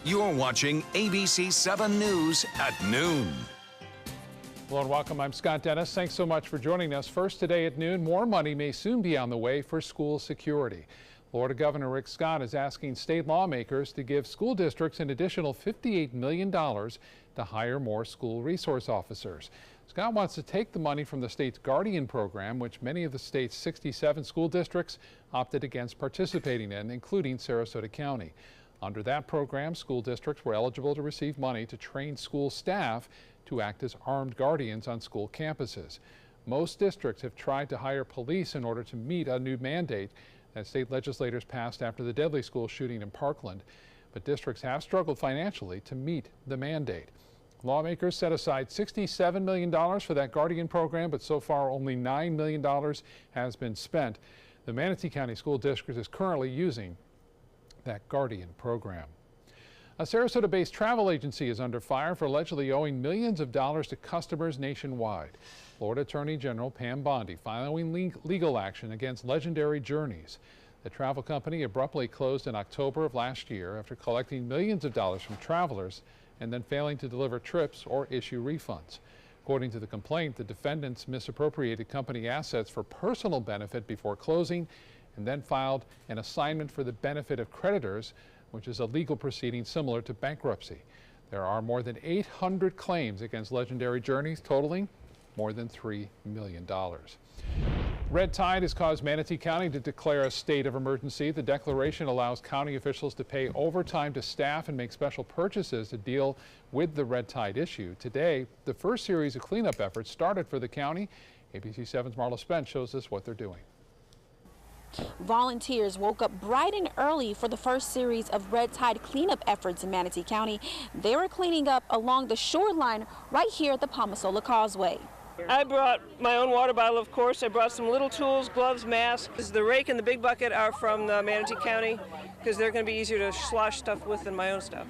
You're watching ABC 7 News at noon. Hello and welcome. I'm Scott Dennis. Thanks so much for joining us. First today at noon, more money may soon be on the way for school security. Florida Governor Rick Scott is asking state lawmakers to give school districts an additional $58 million to hire more school resource officers. Scott wants to take the money from the state's Guardian program, which many of the state's 67 school districts opted against participating in, including Sarasota County. Under that program, school districts were eligible to receive money to train school staff to act as armed guardians on school campuses. Most districts have tried to hire police in order to meet a new mandate that state legislators passed after the deadly school shooting in Parkland. But districts have struggled financially to meet the mandate. Lawmakers set aside $67 million for that Guardian program, but so far only $9 million has been spent. The Manatee County School District is currently using that Guardian program. A Sarasota-based travel agency is under fire for allegedly owing millions of dollars to customers nationwide. Florida Attorney General Pam Bondi filing legal action against Legendary Journeys. The travel company abruptly closed in October of last year after collecting millions of dollars from travelers and then failing to deliver trips or issue refunds. According to the complaint, the defendants misappropriated company assets for personal benefit before closing and then filed an assignment for the benefit of creditors, which is a legal proceeding similar to bankruptcy. There are more than 800 claims against Legendary Journeys, totaling more than $3 million. Red tide has caused Manatee County to declare a state of emergency. The declaration allows county officials to pay overtime to staff and make special purchases to deal with the red tide issue. Today, the first series of cleanup efforts started for the county. ABC 7's Marla Spence shows us what they're doing. Volunteers woke up bright and early for the first series of red tide cleanup efforts in Manatee County. They were cleaning up along the shoreline right here at the Palmasola Causeway. I brought my own water bottle, of course. I brought some little tools, gloves, masks. The rake and the big bucket are from the Manatee County because they're going to be easier to slosh stuff with than my own stuff.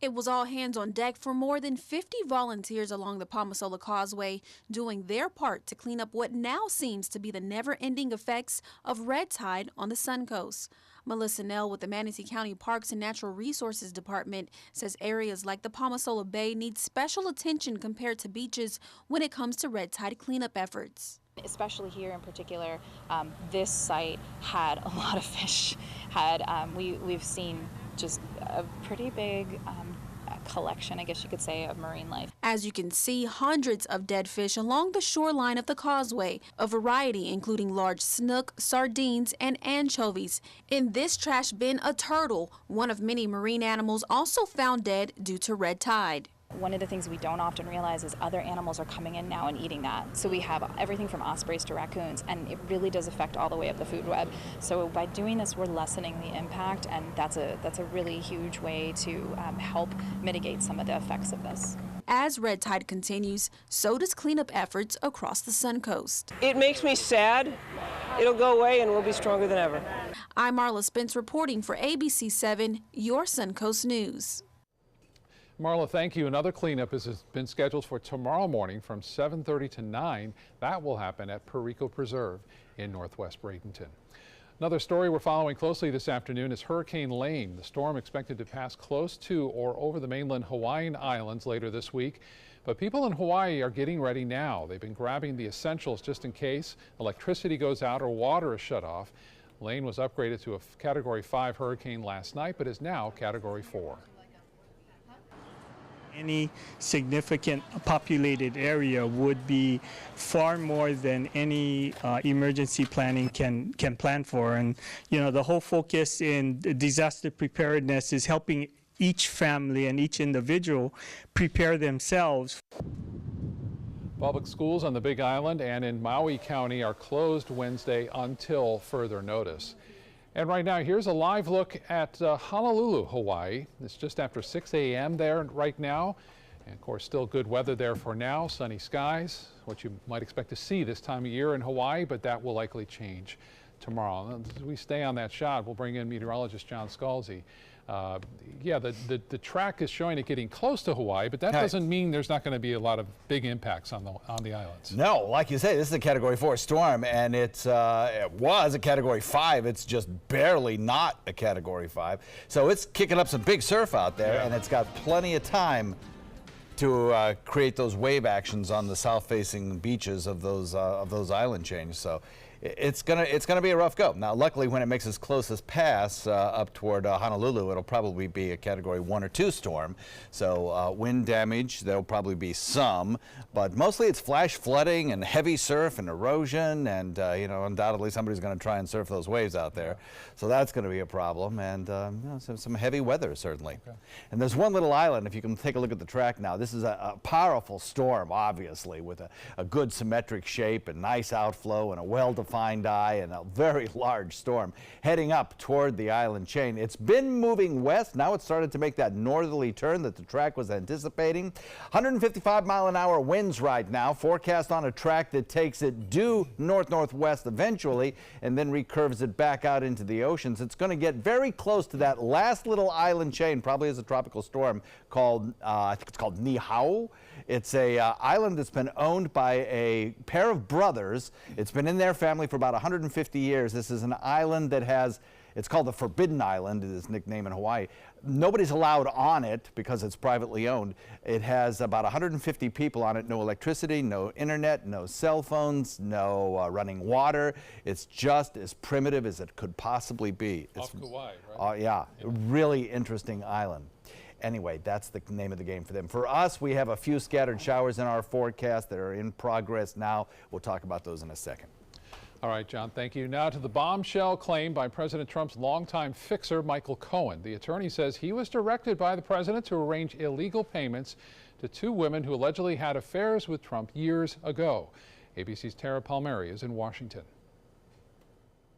It was all hands on deck for more than 50 volunteers along the Palmasola Causeway, doing their part to clean up what now seems to be the never-ending effects of red tide on the Suncoast. Melissa Nell with the Manatee County Parks and Natural Resources Department says areas like the Palmasola Bay need special attention compared to beaches when it comes to red tide cleanup efforts. Especially here in particular, this site had a lot of fish. We've seen just a pretty big collection, I guess you could say, of marine life. As you can see, hundreds of dead fish along the shoreline of the causeway, a variety including large snook, sardines, and anchovies. In this trash bin, a turtle, one of many marine animals also found dead due to red tide. One of the things we don't often realize is other animals are coming in now and eating that. So we have everything from ospreys to raccoons, and it really does affect all the way up the food web. So by doing this, we're lessening the impact, and that's a really huge way to help mitigate some of the effects of this. As red tide continues, so does cleanup efforts across the Suncoast. It makes me sad. It'll go away and we'll be stronger than ever. I'm Marla Spence reporting for ABC 7, your Suncoast News. Marla, thank you. Another cleanup has been scheduled for tomorrow morning from 7:30 to 9. That will happen at Perico Preserve in Northwest Bradenton. Another story we're following closely this afternoon is Hurricane Lane. The storm expected to pass close to or over the mainland Hawaiian Islands later this week. But people in Hawaii are getting ready now. They've been grabbing the essentials just in case electricity goes out or water is shut off. Lane was upgraded to a Category 5 hurricane last night, but is now Category 4. Any significant populated area would be far more than any emergency planning can plan for. And the whole focus in disaster preparedness is helping each family and each individual prepare themselves. Public schools on the Big Island and in Maui County are closed Wednesday until further notice. And right now, here's a live look at Honolulu, Hawaii. It's just after 6 a.m. there right now. And of course, still good weather there for now, sunny skies, what you might expect to see this time of year in Hawaii, but that will likely change tomorrow. As we stay on that shot, we'll bring in meteorologist John Scalzi. Yeah, the track is showing it getting close to Hawaii, but that doesn't mean there's not going to be a lot of big impacts on the islands. No, like you say, this is a Category 4 storm, and it was a Category 5. It's just barely not a Category 5. So it's kicking up some big surf out there, and it's got plenty of time to create those wave actions on the south-facing beaches of those island chains. So it's gonna be a rough go. Now, luckily, when it makes its closest pass up toward Honolulu, it'll probably be a Category 1 or 2 storm. So wind damage, there'll probably be some, but mostly it's flash flooding and heavy surf and erosion, and you know, undoubtedly somebody's going to try and surf those waves out there. So that's going to be a problem, and you know, some heavy weather certainly. Okay. And there's one little island. If you can take a look at the track now, this is a powerful storm, obviously, with a good symmetric shape and nice outflow and a well-defined eye and a very large storm heading up toward the island chain. It's been moving west. Now it's started to make that northerly turn that the track was anticipating. 155-mile-an-hour winds right now, forecast on a track that takes it due north-northwest eventually and then recurves it back out into the oceans. It's going to get very close to that last little island chain, probably as a tropical storm called, I think it's called Niihau. It's a island that's been owned by a pair of brothers. It's been in their family for about 150 years. This is an island that has, it's called the Forbidden Island, is its nickname in Hawaii. Nobody's allowed on it because it's privately owned. It has about 150 people on it, no electricity, no internet, no cell phones, no running water. It's just as primitive as it could possibly be. Off Kauai, right? Yeah, really interesting island. Anyway, that's the name of the game for them. For us, we have a few scattered showers in our forecast that are in progress now. We'll talk about those in a second. All right, John, thank you. Now to the bombshell claim by President Trump's longtime fixer, Michael Cohen. The attorney says he was directed by the president to arrange illegal payments to 2 women who allegedly had affairs with Trump years ago. ABC's Tara Palmieri is in Washington.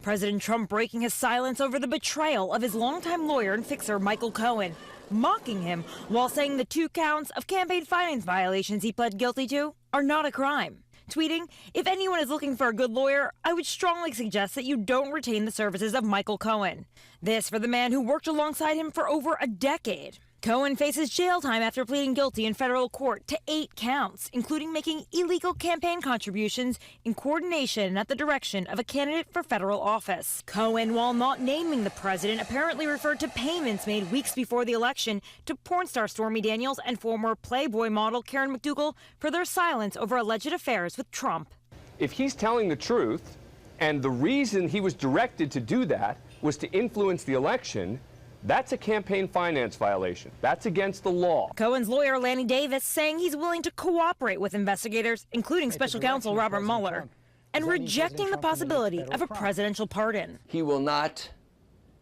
President Trump breaking his silence over the betrayal of his longtime lawyer and fixer, Michael Cohen, mocking him while saying the 2 counts of campaign finance violations he pled guilty to are not a crime. Tweeting, "If anyone is looking for a good lawyer, I would strongly suggest that you don't retain the services of Michael Cohen." This for the man who worked alongside him for over a decade. Cohen faces jail time after pleading guilty in federal court to 8 counts, including making illegal campaign contributions in coordination and at the direction of a candidate for federal office. Cohen, while not naming the president, apparently referred to payments made weeks before the election to porn star Stormy Daniels and former Playboy model Karen McDougal for their silence over alleged affairs with Trump. If he's telling the truth, and the reason he was directed to do that was to influence the election, that's a campaign finance violation. That's against the law. Cohen's lawyer, Lanny Davis, saying he's willing to cooperate with investigators, including special counsel Robert Mueller, and rejecting the possibility of a presidential pardon. He will not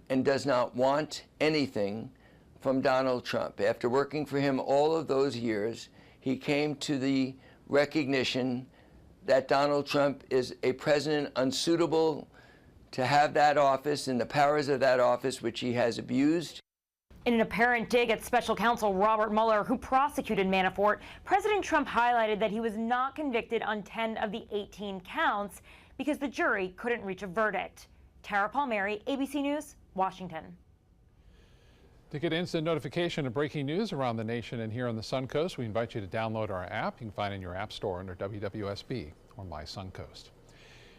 and does not want anything from Donald Trump. After working for him all of those years, he came to the recognition that Donald Trump is a president unsuitable to have that office and the powers of that office, which he has abused. In an apparent dig at special counsel Robert Mueller, who prosecuted Manafort, President Trump highlighted that he was not convicted on 10 of the 18 counts because the jury couldn't reach a verdict. Tara Palmieri, ABC News, Washington. To get instant notification of breaking news around the nation and here on the Suncoast, we invite you to download our app. You can find it in your app store under WWSB or My Suncoast.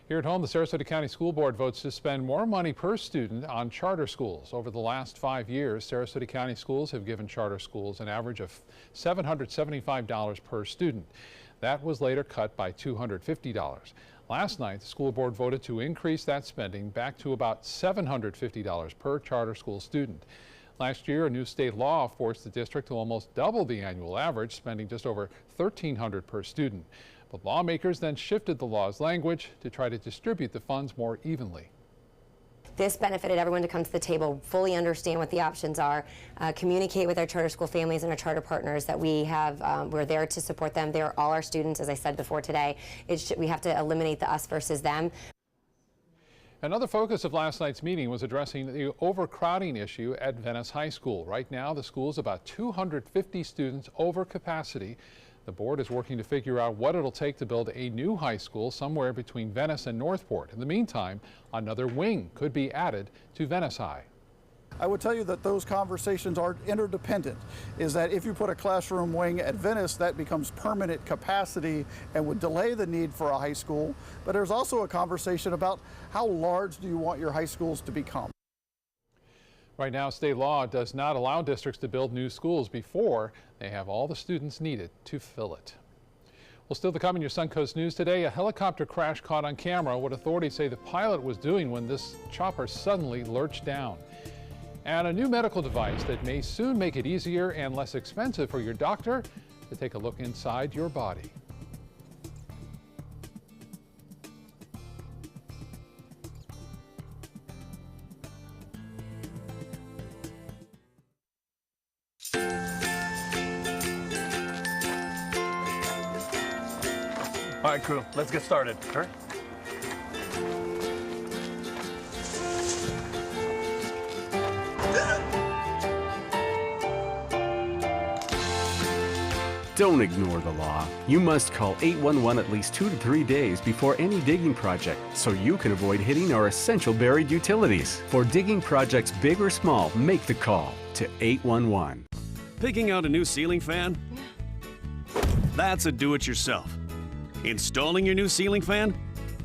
Here at home, the Sarasota County School Board votes to spend more money per student on charter schools. Over the last 5 years, Sarasota County schools have given charter schools an average of $775 per student. That was later cut by $250. Last night, the school board voted to increase that spending back to about $750 per charter school student. Last year, a new state law forced the district to almost double the annual average, spending just over $1,300 per student. But lawmakers then shifted the law's language to try to distribute the funds more evenly. This benefited everyone to come to the table, fully understand what the options are, communicate with our charter school families and our charter partners that we have. We're there to support them. They're all our students, as I said before today. We have to eliminate the us versus them. Another focus of last night's meeting was addressing the overcrowding issue at Venice High School. Right now, the school is about 250 students over capacity. The board is working to figure out what it'll take to build a new high school somewhere between Venice and Northport. In the meantime, another wing could be added to Venice High. I would tell you that those conversations are interdependent, is that if you put a classroom wing at Venice, that becomes permanent capacity and would delay the need for a high school. But there's also a conversation about how large do you want your high schools to become. Right now, state law does not allow districts to build new schools before they have all the students needed to fill it. Well, still to come in your Suncoast News today, a helicopter crash caught on camera, what authorities say the pilot was doing when this chopper suddenly lurched down. And a new medical device that may soon make it easier and less expensive for your doctor to take a look inside your body. All right, crew, let's get started. Sure. Don't ignore the law. You must call 811 at least 2 to 3 days before any digging project so you can avoid hitting our essential buried utilities. For digging projects big or small, make the call to 811. Picking out a new ceiling fan? That's a do-it-yourself. Installing your new ceiling fan?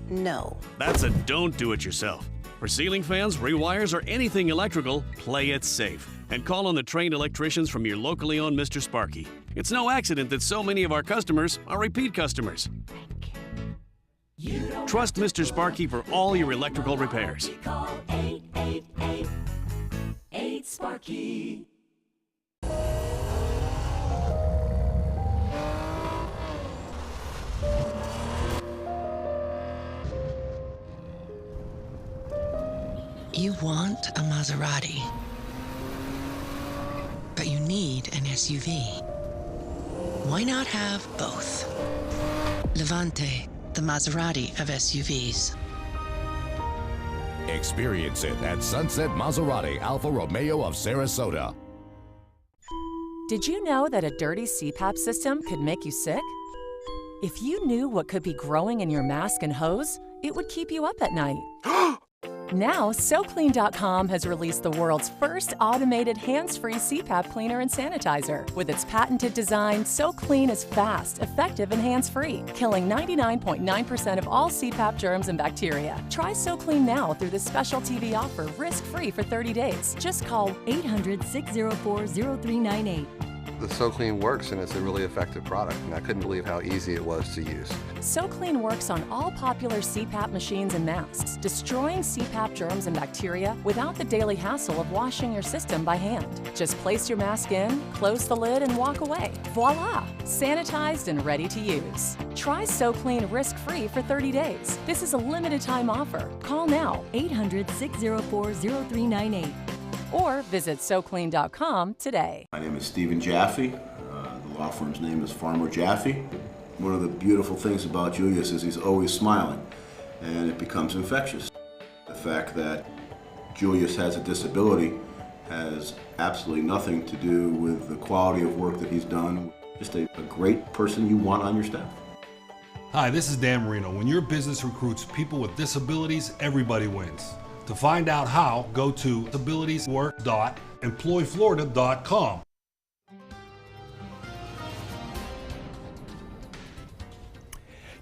No. That's a don't do it yourself. For ceiling fans, rewires, or anything electrical, play it safe. And call on the trained electricians from your locally owned Mr. Sparky. It's no accident that so many of our customers are repeat customers. Trust Mr. Sparky for all your electrical repairs. Call 888-8-SPARKY. You want a Maserati, but you need an SUV. Why not have both? Levante, the Maserati of SUVs. Experience it at Sunset Maserati Alfa Romeo of Sarasota. Did you know that a dirty CPAP system could make you sick? If you knew what could be growing in your mask and hose, it would keep you up at night. Now, SoClean.com has released the world's first automated hands-free CPAP cleaner and sanitizer. With its patented design, SoClean is fast, effective, and hands-free, killing 99.9% of all CPAP germs and bacteria. Try SoClean now through this special TV offer, risk-free for 30 days. Just call 800-604-0398. The SoClean works, and it's a really effective product, and I couldn't believe how easy it was to use. SoClean works on all popular CPAP machines and masks, destroying CPAP germs and bacteria without the daily hassle of washing your system by hand. Just place your mask in, close the lid, and walk away. Voila! Sanitized and ready to use. Try SoClean risk-free for 30 days. This is a limited-time offer. Call now, 800-604-0398. Or visit SoClean.com today. My name is Stephen Jaffe. The law firm's name is Farmer Jaffe. One of the beautiful things about Julius is he's always smiling, and it becomes infectious. The fact that Julius has a disability has absolutely nothing to do with the quality of work that he's done. Just a great person you want on your staff. Hi, this is Dan Marino. When your business recruits people with disabilities, everybody wins. To find out how, go to disabilitieswork.employflorida.com.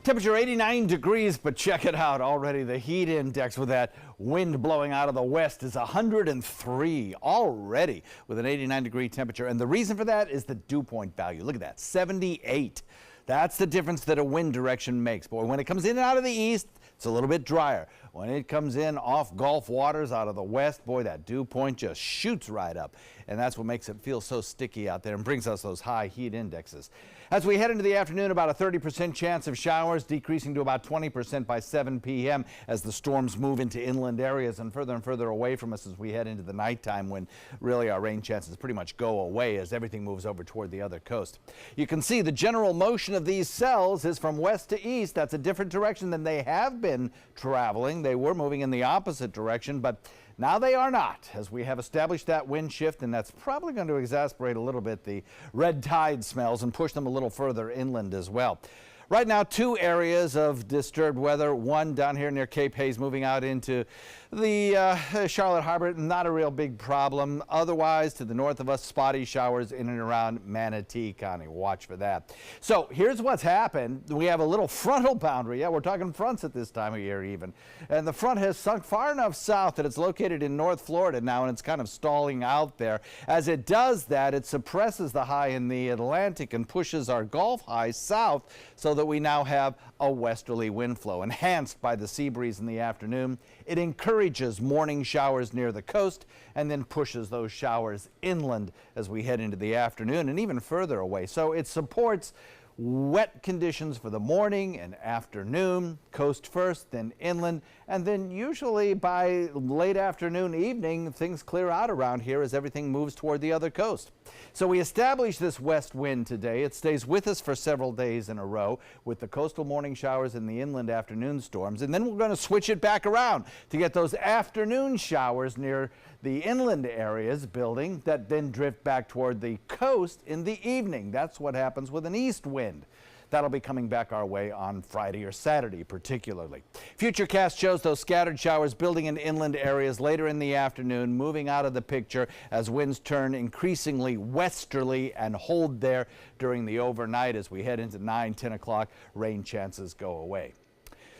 Temperature 89 degrees, but check it out already. The heat index with that wind blowing out of the west is 103 already with an 89-degree temperature. And the reason for that is the dew point value. Look at that, 78. That's the difference that a wind direction makes. Boy, when it comes in and out of the east, it's a little bit drier. When it comes in off Gulf waters out of the west, boy, that dew point just shoots right up. And that's what makes it feel so sticky out there and brings us those high heat indexes. As we head into the afternoon, about a 30% chance of showers, decreasing to about 20% by 7 p.m. as the storms move into inland areas and further away from us as we head into the nighttime, when really our rain chances pretty much go away as everything moves over toward the other coast. You can see the general motion of these cells is from west to east. That's a different direction than they have been traveling. They were moving in the opposite direction, but now they are not, as we have established that wind shift, and that's probably going to exacerbate a little bit the red tide smells and push them a little further inland as well. Right now, 2 areas of disturbed weather. One down here near Cape Hayes, moving out into the Charlotte Harbor. Not a real big problem. Otherwise, to the north of us, spotty showers in and around Manatee County. Watch for that. So here's what's happened. We have a little frontal boundary. Yeah, we're talking fronts at this time of year even. And the front has sunk far enough south that it's located in North Florida now, and it's kind of stalling out there. As it does that, it suppresses the high in the Atlantic and pushes our Gulf high south, so that we now have a westerly wind flow. Enhanced by the sea breeze in the afternoon, it encourages morning showers near the coast and then pushes those showers inland as we head into the afternoon and even further away. So it supports wet conditions for the morning and afternoon, coast first, then inland, and then usually by late afternoon, evening, things clear out around here as everything moves toward the other coast. So we established this west wind today. It stays with us for several days in a row with the coastal morning showers and the inland afternoon storms, and then we're going to switch it back around to get those afternoon showers near the inland areas building that then drift back toward the coast in the evening. That's what happens with an east wind. That'll be coming back our way on Friday or Saturday particularly. Futurecast shows those scattered showers building in inland areas later in the afternoon, moving out of the picture as winds turn increasingly westerly and hold there during the overnight. As we head into 9-10 o'clock, rain chances go away.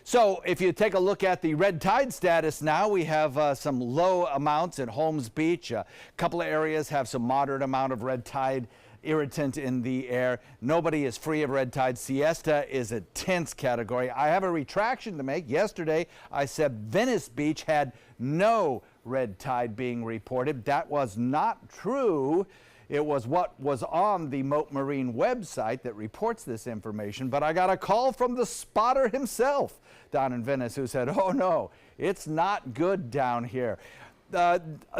So if you take a look at the red tide status now, we have some low amounts at Holmes Beach. A couple of areas have some moderate amount of red tide irritant in the air. Nobody is free of red tide. Siesta is a tense category. I have a retraction to make. Yesterday, I said Venice Beach had no red tide being reported. That was not true. It was what was on the Mote Marine website that reports this information, but I got a call from the spotter himself down in Venice who said, oh no, it's not good down here.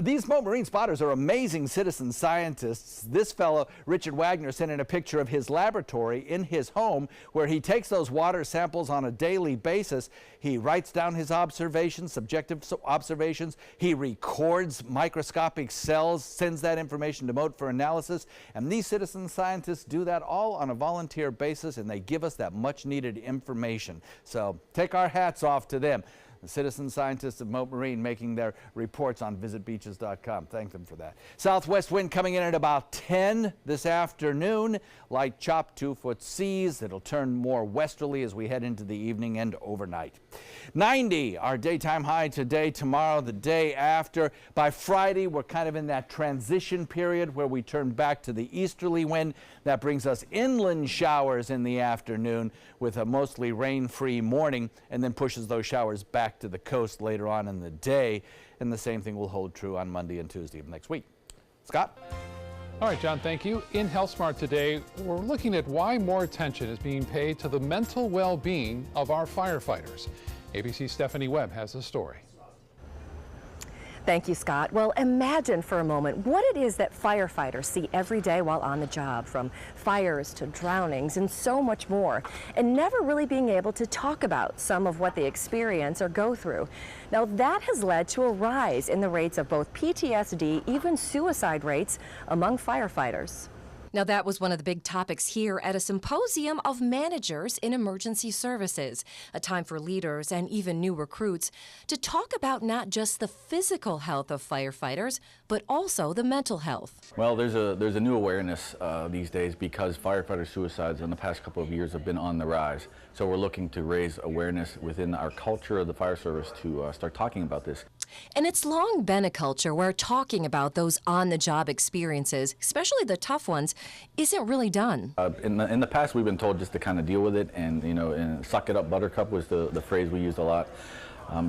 These Mote Marine spotters are amazing citizen scientists. This fellow, Richard Wagner, sent in a picture of his laboratory in his home where he takes those water samples on a daily basis. He writes down his observations, subjective observations. He records microscopic cells, sends that information to Mote for analysis. And these citizen scientists do that all on a volunteer basis, and they give us that much needed information. So take our hats off to them. The citizen scientists of Mote Marine making their reports on visitbeaches.com. Thank them for that. Southwest wind coming in at about 10 this afternoon. Light chop, 2-foot seas. It'll turn more westerly as we head into the evening and overnight. 90, our daytime high today, tomorrow, the day after. By Friday, we're kind of in that transition period where we turn back to the easterly wind. That brings us inland showers in the afternoon with a mostly rain-free morning, and then pushes those showers back to the coast later on in the day. And the same thing will hold true on Monday and Tuesday of next week. Scott? All right, John, thank you. In Health Smart today, we're looking at why more attention is being paid to the mental well-being of our firefighters. ABC's Stephanie Webb has the story. Thank you, Scott. Well, imagine for a moment what it is that firefighters see every day while on the job, from fires to drownings and so much more, and never really being able to talk about some of what they experience or go through. Now, that has led to a rise in the rates of both PTSD, even suicide rates among firefighters. Now, that was one of the big topics here at a symposium of managers in emergency services, a time for leaders and even new recruits to talk about not just the physical health of firefighters, but also the mental health. Well, there's a new awareness these days because firefighter suicides in the past couple of years have been on the rise. So we're looking to raise awareness within our culture of the fire service to start talking about this. And it's long been a culture where talking about those on-the-job experiences, especially the tough ones, isn't really done. In the past, we've been told just to kind of deal with it, and and suck it up, buttercup was the phrase we used a lot.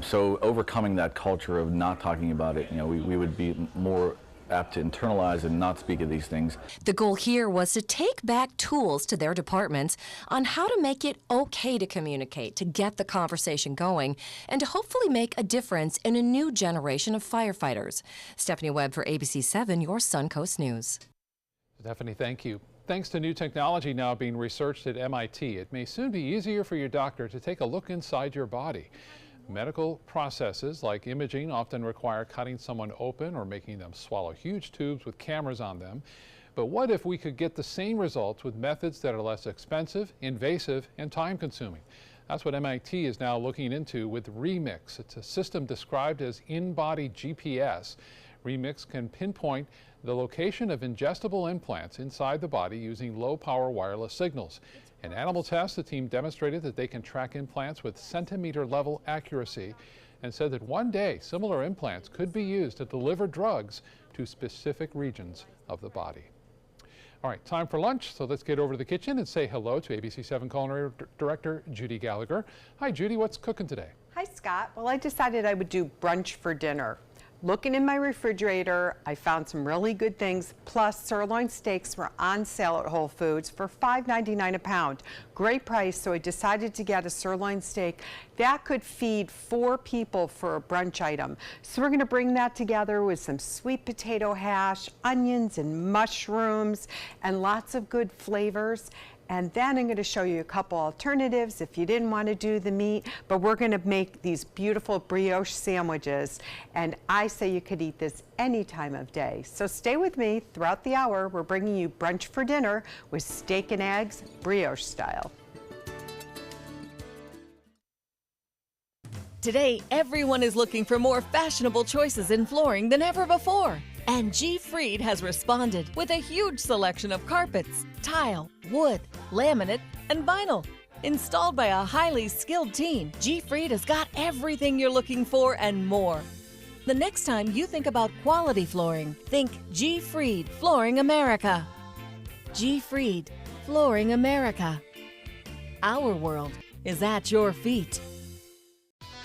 So overcoming that culture of not talking about it, we would be more apt to internalize and not speak of these things. The goal here was to take back tools to their departments on how to make it okay to communicate, to get the conversation going, and to hopefully make a difference in a new generation of firefighters. Stephanie Webb for ABC 7, your Suncoast News. Stephanie, thank you. Thanks to new technology now being researched at MIT, it may soon be easier for your doctor to take a look inside your body. Medical processes like imaging often require cutting someone open or making them swallow huge tubes with cameras on them. But what if we could get the same results with methods that are less expensive, invasive, and time-consuming? That's what MIT is now looking into with Remix. It's a system described as in-body GPS. Remix can pinpoint the location of ingestible implants inside the body using low-power wireless signals. In animal tests, the team demonstrated that they can track implants with centimeter-level accuracy and said that one day similar implants could be used to deliver drugs to specific regions of the body. All right, time for lunch, so let's get over to the kitchen and say hello to ABC7 Culinary Director Judy Gallagher. Hi, Judy, what's cooking today? Hi, Scott. Well, I decided I would do brunch for dinner. Looking in my refrigerator, I found some really good things, plus sirloin steaks were on sale at Whole Foods for $5.99 a pound. Great price, so I decided to get a sirloin steak. That could feed 4 people for a brunch item. So we're gonna bring that together with some sweet potato hash, onions and mushrooms, and lots of good flavors. And then I'm going to show you a couple alternatives if you didn't want to do the meat, but we're going to make these beautiful brioche sandwiches. And I say you could eat this any time of day. So stay with me throughout the hour. We're bringing you brunch for dinner with steak and eggs, brioche style. Today, everyone is looking for more fashionable choices in flooring than ever before. And G. Fried has responded with a huge selection of carpets, tile, wood, laminate, and vinyl. Installed by a highly skilled team, G. Fried has got everything you're looking for and more. The next time you think about quality flooring, think G. Fried Flooring America. G. Fried Flooring America. Our world is at your feet.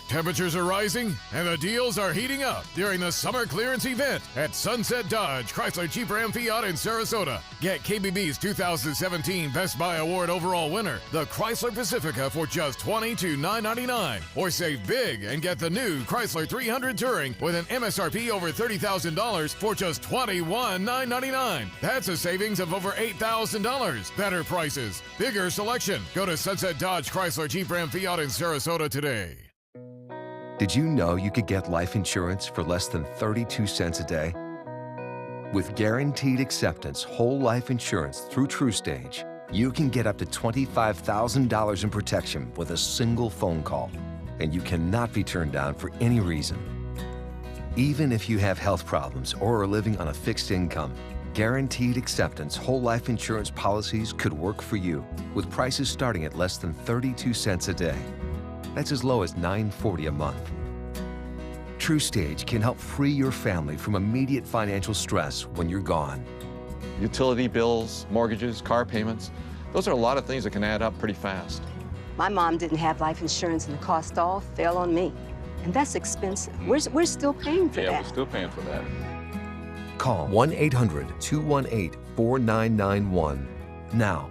Temperatures are rising and the deals are heating up during the summer clearance event at Sunset Dodge Chrysler Jeep Ram Fiat in Sarasota. Get KBB's 2017 Best Buy Award overall winner, the Chrysler Pacifica, for just $22,999. Or save big and get the new Chrysler 300 Touring with an MSRP over $30,000 for just $21,999. That's a savings of over $8,000. Better prices, bigger selection. Go to Sunset Dodge Chrysler Jeep Ram Fiat in Sarasota today. Did you know you could get life insurance for less than 32 cents a day? With Guaranteed Acceptance whole life insurance through TruStage, you can get up to $25,000 in protection with a single phone call, and you cannot be turned down for any reason. Even if you have health problems or are living on a fixed income, Guaranteed Acceptance whole life insurance policies could work for you, with prices starting at less than 32 cents a day. That's as low as $9.40 a month. TruStage can help free your family from immediate financial stress when you're gone. Utility bills, mortgages, car payments, those are a lot of things that can add up pretty fast. My mom didn't have life insurance and the cost all fell on me. And that's expensive. We're still paying for that. Yeah, we're still paying for that. Call 1-800-218-4991 now.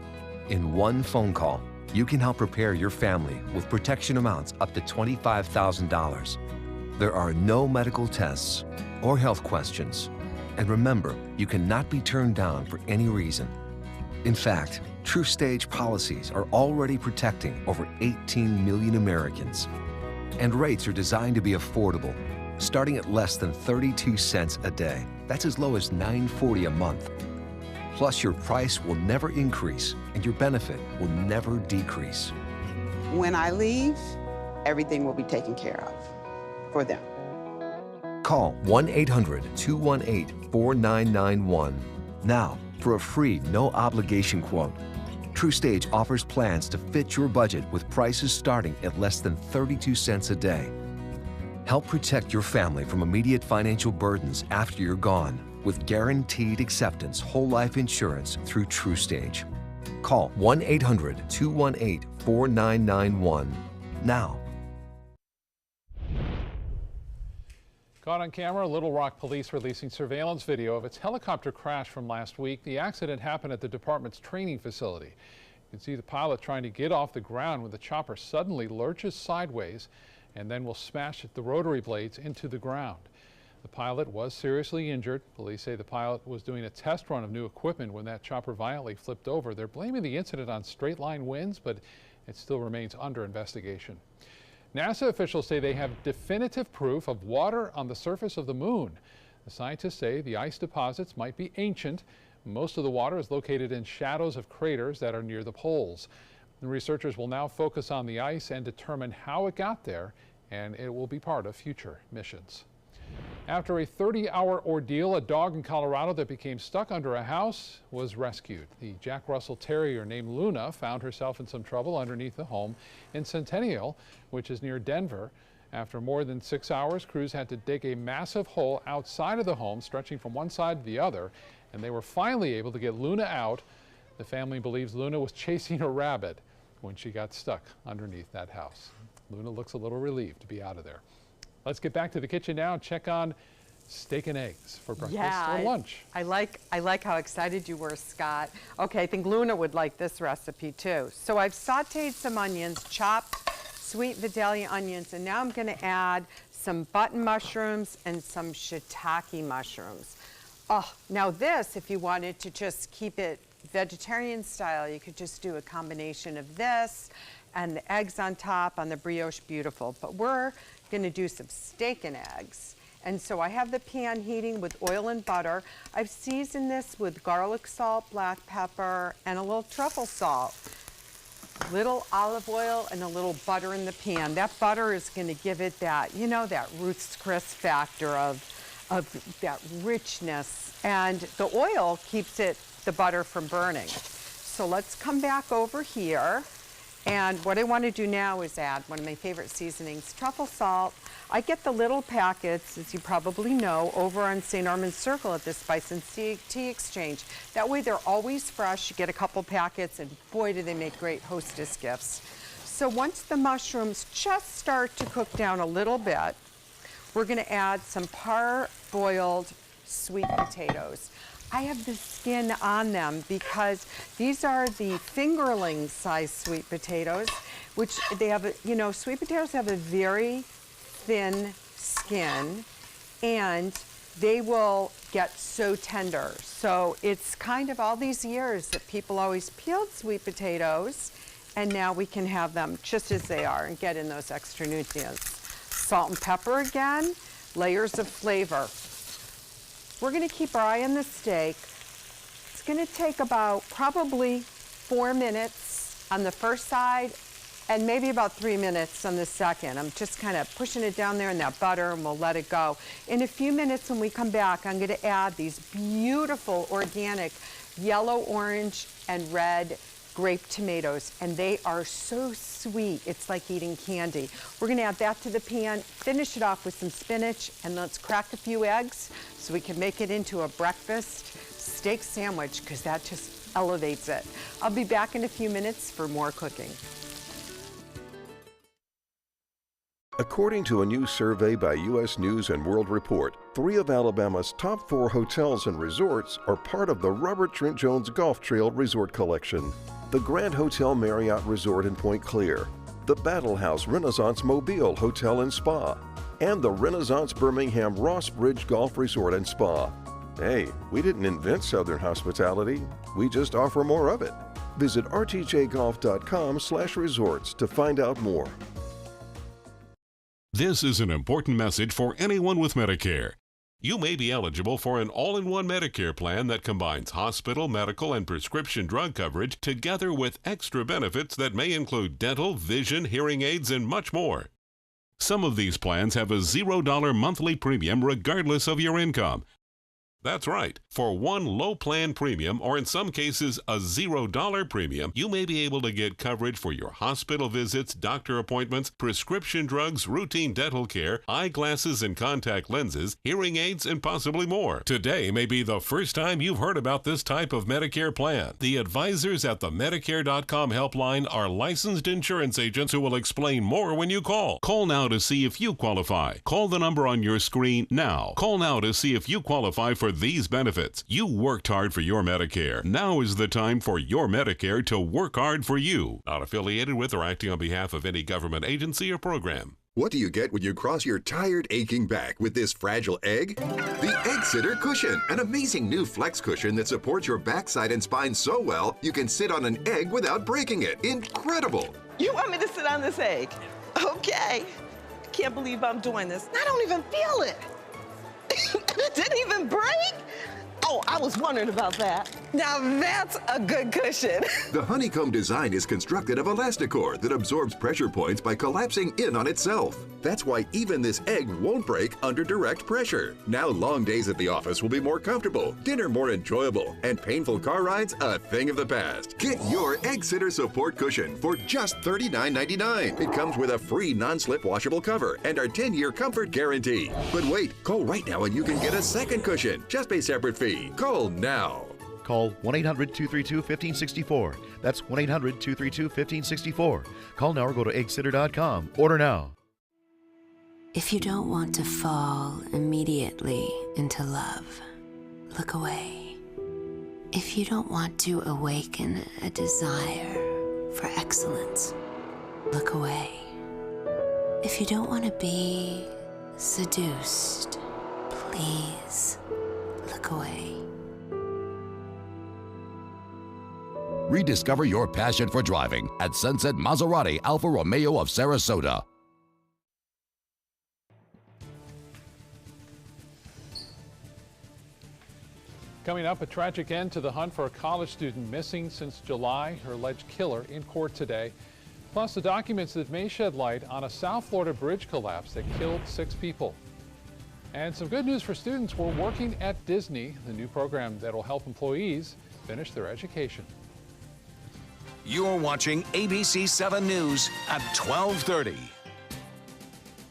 In one phone call, you can help prepare your family with protection amounts up to $25,000. There are no medical tests or health questions. And remember, you cannot be turned down for any reason. In fact, TruStage policies are already protecting over 18 million Americans. And rates are designed to be affordable, starting at less than 32 cents a day. That's as low as $9.40 a month. Plus, your price will never increase and your benefit will never decrease. When I leave, everything will be taken care of for them. Call 1-800-218-4991 now for a free, no-obligation quote. TruStage offers plans to fit your budget with prices starting at less than 32 cents a day. Help protect your family from immediate financial burdens after you're gone with Guaranteed Acceptance whole life insurance through TruStage. Call 1-800-218-4991 now. Caught on camera, Little Rock police releasing surveillance video of its helicopter crash from last week. The accident happened at the department's training facility. You can see the pilot trying to get off the ground when the chopper suddenly lurches sideways and then will smash the rotary blades into the ground. The pilot was seriously injured. Police say the pilot was doing a test run of new equipment when that chopper violently flipped over. They're blaming the incident on straight-line winds, but it still remains under investigation. NASA officials say they have definitive proof of water on the surface of the moon. The scientists say the ice deposits might be ancient, Most of the water is located in shadows of craters that are near the poles. The researchers will now focus on the ice and determine how it got there, and it will be part of future missions. After a 30-hour ordeal, a dog in Colorado that became stuck under a house was rescued. The Jack Russell Terrier named Luna found herself in some trouble underneath the home in Centennial, which is near Denver. After more than 6 hours, crews had to dig a massive hole outside of the home, stretching from one side to the other, and they were finally able to get Luna out. The family believes Luna was chasing a rabbit when she got stuck underneath that house. Luna looks a little relieved to be out of there. Let's get back to the kitchen now and check on steak and eggs for breakfast or lunch. I like how excited you were, Scott. Okay, I think Luna would like this recipe too. So I've sauteed some onions, chopped sweet Vidalia onions, and now I'm going to add some button mushrooms and some shiitake mushrooms. Oh, now this, if you wanted to just keep it vegetarian style, you could just do a combination of this and the eggs on top on the brioche beautiful. But we're going to do some steak and eggs. And so I have the pan heating with oil and butter. I've seasoned this with garlic salt, black pepper, and a little truffle salt. Little olive oil and a little butter in the pan. That butter is going to give it that, you know, that Ruth's Chris factor of that richness. And the oil keeps the butter from burning. So let's come back over here. And what I want to do now is add one of my favorite seasonings, truffle salt. I get the little packets, as you probably know, over on St. Armand's Circle at the Spice and Tea Exchange. That way they're always fresh. You get a couple packets, and boy, do they make great hostess gifts. So once the mushrooms just start to cook down a little bit, we're going to add some parboiled sweet potatoes. I have the skin on them because these are the fingerling size sweet potatoes, which they have, you know, sweet potatoes have a very thin skin and they will get so tender. So it's kind of all these years that people always peeled sweet potatoes, and now we can have them just as they are and get in those extra nutrients. Salt and pepper again, layers of flavor. We're going to keep our eye on the steak. It's going to take about probably 4 minutes on the first side and maybe about 3 minutes on the second. I'm just kind of pushing it down there in that butter and we'll let it go. In a few minutes when we come back, I'm going to add these beautiful organic yellow, orange, and red grape tomatoes, and they are so sweet. It's like eating candy. We're going to add that to the pan, finish it off with some spinach, and let's crack a few eggs so we can make it into a breakfast steak sandwich, because that just elevates it. I'll be back in a few minutes for more cooking. According to a new survey by U.S. News and World Report, 3 of Alabama's top 4 hotels and resorts are part of the Robert Trent Jones Golf Trail Resort Collection. The Grand Hotel Marriott Resort in Point Clear, the Battle House Renaissance Mobile Hotel and Spa, and the Renaissance Birmingham Ross Bridge Golf Resort and Spa. Hey, we didn't invent Southern hospitality, we just offer more of it. Visit rtjgolf.com/resorts to find out more. This is an important message for anyone with Medicare. You may be eligible for an all-in-one Medicare plan that combines hospital, medical, and prescription drug coverage together with extra benefits that may include dental, vision, hearing aids, and much more. Some of these plans have a $0 monthly premium regardless of your income. That's right. For one low plan premium, or in some cases a $0 premium, you may be able to get coverage for your hospital visits, doctor appointments, prescription drugs, routine dental care, eyeglasses and contact lenses, hearing aids, and possibly more. Today may be the first time you've heard about this type of Medicare plan. The advisors at the Medicare.com helpline are licensed insurance agents who will explain more when you call. Call now to see if you qualify. Call the number on your screen now. Call now to see if you qualify for these benefits. You worked hard for your Medicare. Now is the time for your Medicare to work hard for you. Not affiliated with or acting on behalf of any government agency or program. What do you get when you cross your tired, aching back with this fragile egg? The Egg Sitter Cushion, an amazing new flex cushion that supports your backside and spine so well you can sit on an egg without breaking it. Incredible! You want me to sit on this egg? Okay. I can't believe I'm doing this. I don't even feel it. It didn't even break? Oh, I was wondering about that. Now that's a good cushion. The honeycomb design is constructed of Elasticor that absorbs pressure points by collapsing in on itself. That's why even this egg won't break under direct pressure. Now long days at the office will be more comfortable, dinner more enjoyable, and painful car rides a thing of the past. Get your Egg Sitter Support Cushion for just $39.99. It comes with a free non-slip washable cover and our 10-year comfort guarantee. But wait, call right now and you can get a second cushion. Just pay separate fee. Call now. Call 1-800-232-1564. That's 1-800-232-1564. Call now or go to eggsitter.com. Order now. If you don't want to fall immediately into love, look away. If you don't want to awaken a desire for excellence, look away. If you don't want to be seduced, please look away. Rediscover your passion for driving at Sunset Maserati Alfa Romeo of Sarasota. Coming up, a tragic end to the hunt for a college student missing since July, her alleged killer in court today. Plus, the documents that may shed light on a South Florida bridge collapse that killed 6 people. And some good news for students. We're working at Disney, the new program that will help employees finish their education. You're watching ABC 7 News at 12:30.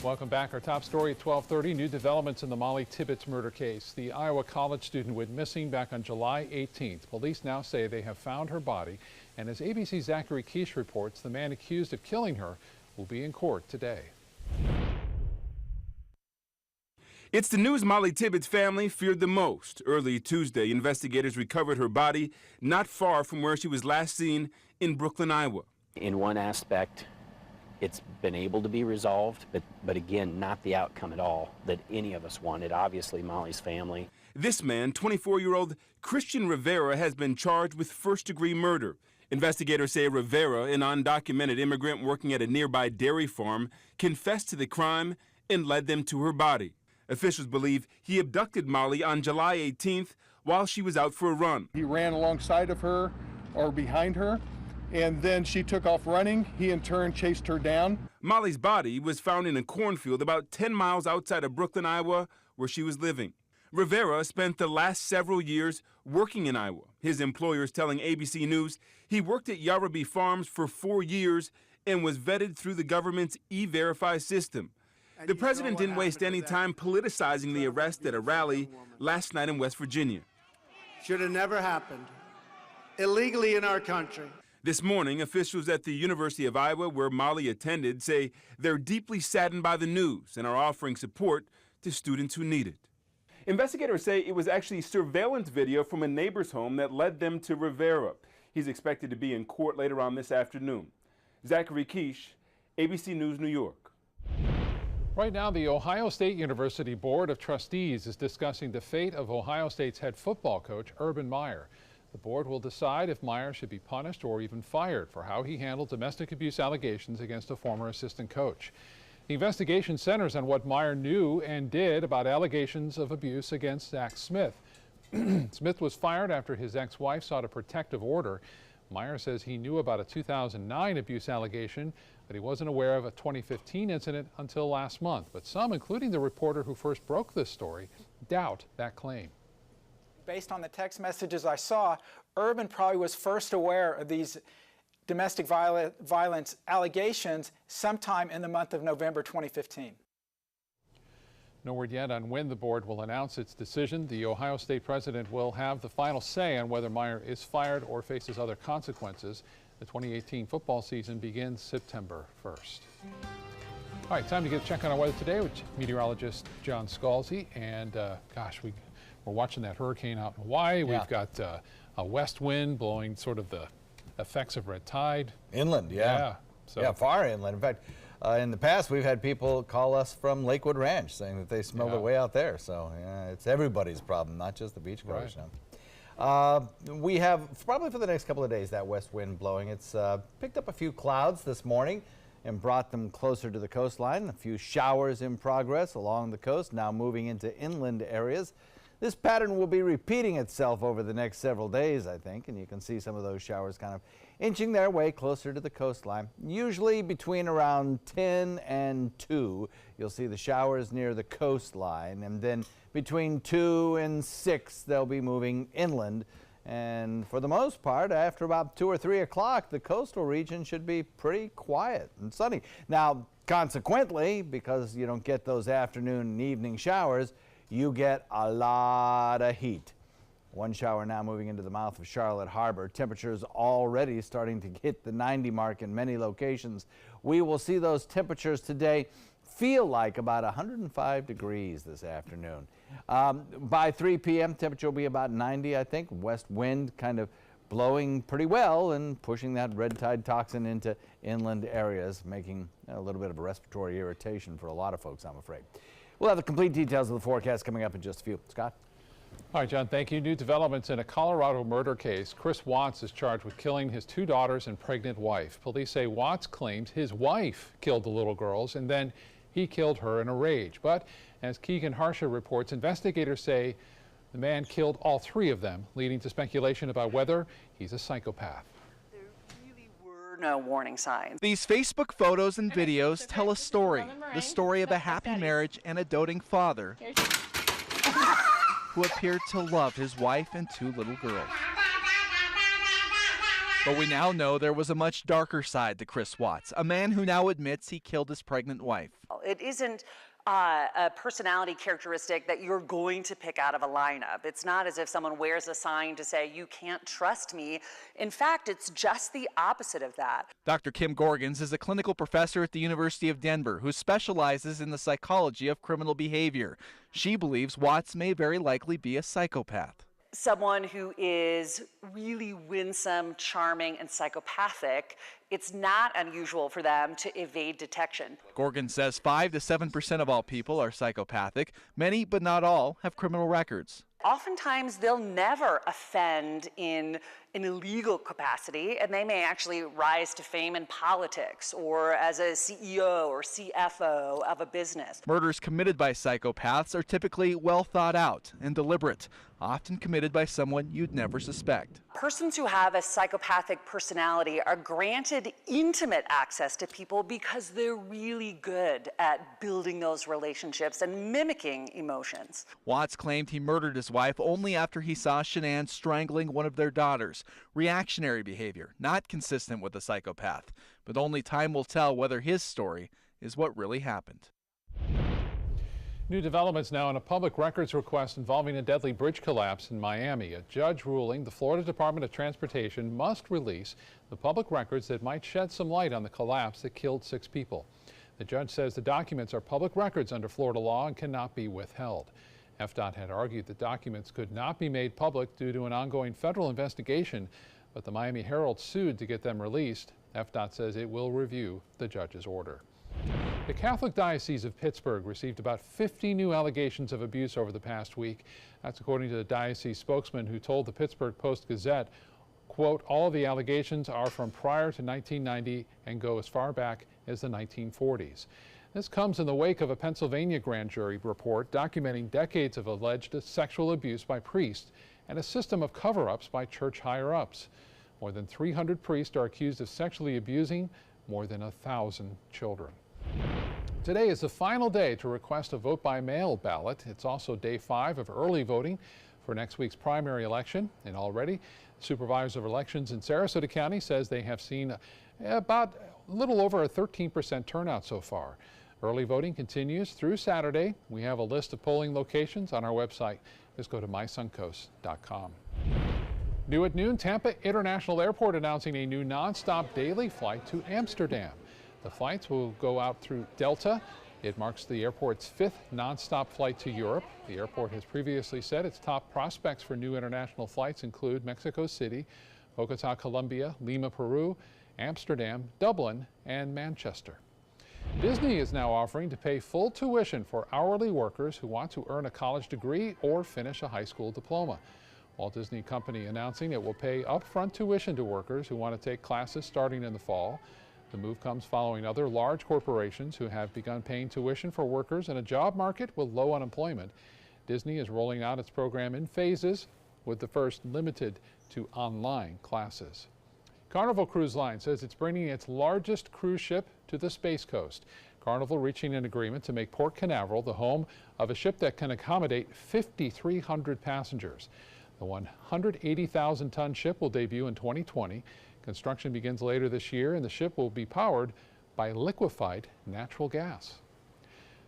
Welcome back. Our top story at 12:30, new developments in the Molly Tibbetts murder case. The Iowa college student went missing back on July 18th. Police now say they have found her body. And as ABC's Zachary Quiche reports, the man accused of killing her will be in court today. It's the news Molly Tibbetts' family feared the most. Early Tuesday, investigators recovered her body not far from where she was last seen in Brooklyn, Iowa. In one aspect, it's been able to be resolved, but again, not the outcome at all that any of us wanted, obviously Molly's family. This man, 24-year-old Christian Rivera, has been charged with first-degree murder. Investigators say Rivera, an undocumented immigrant working at a nearby dairy farm, confessed to the crime and led them to her body. Officials believe he abducted Molly on July 18th while she was out for a run. He ran alongside of her or behind her, and then she took off running. He in turn chased her down. Molly's body was found in a cornfield about 10 miles outside of Brooklyn, Iowa, where she was living. Rivera spent the last several years working in Iowa. His employers telling ABC News he worked at Yarrowby Farms for 4 years and was vetted through the government's E-Verify system. The president didn't waste any time politicizing the arrest at a rally last night in West Virginia. Should have never happened. Illegally in our country. This morning, officials at the University of Iowa, where Molly attended, say they're deeply saddened by the news and are offering support to students who need it. Investigators say it was actually surveillance video from a neighbor's home that led them to Rivera. He's expected to be in court later on this afternoon. Zachary Quiche, ABC News, New York. Right now, the Ohio State University Board of Trustees is discussing the fate of Ohio State's head football coach, Urban Meyer. The board will decide if Meyer should be punished or even fired for how he handled domestic abuse allegations against a former assistant coach. The investigation centers on what Meyer knew and did about allegations of abuse against Zach Smith. Smith was fired after his ex-wife sought a protective order. Meyer says he knew about a 2009 abuse allegation, but he wasn't aware of a 2015 incident until last month. But some, including the reporter who first broke this story, doubt that claim. Based on the text messages I saw, Urban probably was first aware of these domestic violence allegations sometime in the month of November 2015. No word yet on when the board will announce its decision. The Ohio State president will have the final say on whether Meyer is fired or faces other consequences. The 2018 football season begins September 1st. All right, time to get a check on our weather today with meteorologist John Scalzi. And gosh, we're watching that hurricane out in Hawaii. Yeah. We've got a west wind blowing sort of the effects of red tide. Inland, yeah. Yeah, far inland. In fact, in the past, we've had people call us from Lakewood Ranch saying that they smell their way out there. So yeah, it's everybody's problem, not just the beachgoers. Right. We have, probably for the next couple of days, that west wind blowing. It's picked up a few clouds this morning and brought them closer to the coastline. A few showers in progress along the coast, now moving into inland areas. This pattern will be repeating itself over the next several days, I think, and you can see some of those showers kind of inching their way closer to the coastline. Usually between around 10 and 2, you'll see the showers near the coastline, and then between 2 and 6, they'll be moving inland. And for the most part, after about 2 or 3 o'clock, the coastal region should be pretty quiet and sunny. Now, consequently, because you don't get those afternoon and evening showers, you get a lot of heat. One shower now moving into the mouth of Charlotte Harbor. Temperatures already starting to hit the 90 mark in many locations. We will see those temperatures today feel like about 105 degrees this afternoon. By 3 p.m., temperature will be about 90, I think. West wind kind of blowing pretty well and pushing that red tide toxin into inland areas, making a little bit of a respiratory irritation for a lot of folks, I'm afraid. We'll have the complete details of the forecast coming up in just a few. Scott? All right, John, thank you. New developments in a Colorado murder case. Chris Watts is charged with killing his 2 daughters and pregnant wife. Police say Watts claims his wife killed the little girls and then he killed her in a rage. But as Keegan Harsha reports, investigators say the man killed all 3 of them, leading to speculation about whether he's a psychopath. No warning signs. These Facebook photos and videos tell a story, the story of a happy marriage and a doting father who appeared to love his wife and 2 little girls. But we now know there was a much darker side to Chris Watts, a man who now admits he killed his pregnant wife. It isn't a personality characteristic that you're going to pick out of a lineup. It's not as if someone wears a sign to say, you can't trust me. In fact, it's just the opposite of that. Dr. Kim Gorgans is a clinical professor at the University of Denver who specializes in the psychology of criminal behavior. She believes Watts may very likely be a psychopath. Someone who is really winsome, charming, and psychopathic, it's not unusual for them to evade detection. Gorgans says 5 to 7% of all people are psychopathic. Many, but not all, have criminal records. Oftentimes, they'll never offend in an illegal capacity, and they may actually rise to fame in politics or as a CEO or CFO of a business. Murders committed by psychopaths are typically well thought out and deliberate, often committed by someone you'd never suspect. Persons who have a psychopathic personality are granted intimate access to people because they're really good at building those relationships and mimicking emotions. Watts claimed he murdered his wife only after he saw Shanann strangling one of their daughters. Reactionary behavior, not consistent with a psychopath. But only time will tell whether his story is what really happened. New developments now in a public records request involving a deadly bridge collapse in Miami. A judge ruling the Florida Department of Transportation must release the public records that might shed some light on the collapse that killed 6 people. The judge says the documents are public records under Florida law and cannot be withheld. FDOT had argued the documents could not be made public due to an ongoing federal investigation, but the Miami Herald sued to get them released. FDOT says it will review the judge's order. The Catholic Diocese of Pittsburgh received about 50 new allegations of abuse over the past week. That's according to the diocese spokesman who told the Pittsburgh Post-Gazette, quote, all of the allegations are from prior to 1990 and go as far back as the 1940s. This comes in the wake of a Pennsylvania grand jury report documenting decades of alleged sexual abuse by priests and a system of cover-ups by church higher-ups. More than 300 priests are accused of sexually abusing more than 1,000 children. Today is the final day to request a vote-by-mail ballot. It's also day 5 of early voting for next week's primary election. And already, the Supervisor of Elections in Sarasota County says they have seen about a little over a 13% turnout so far. Early voting continues through Saturday. We have a list of polling locations on our website. Just go to mysuncoast.com. New at noon, Tampa International Airport announcing a new nonstop daily flight to Amsterdam. The flights will go out through Delta. It marks the airport's 5th nonstop flight to Europe. The airport has previously said its top prospects for new international flights include Mexico City, Bogota, Colombia, Lima, Peru, Amsterdam, Dublin, and Manchester. Disney is now offering to pay full tuition for hourly workers who want to earn a college degree or finish a high school diploma. Walt Disney Company announcing it will pay upfront tuition to workers who want to take classes starting in the fall. The move comes following other large corporations who have begun paying tuition for workers in a job market with low unemployment. Disney is rolling out its program in phases, with the first limited to online classes. Carnival Cruise Line says it's bringing its largest cruise ship to the Space Coast. Carnival reaching an agreement to make Port Canaveral the home of a ship that can accommodate 5,300 passengers. The 180,000-ton ship will debut in 2020. Construction begins later this year, and the ship will be powered by liquefied natural gas.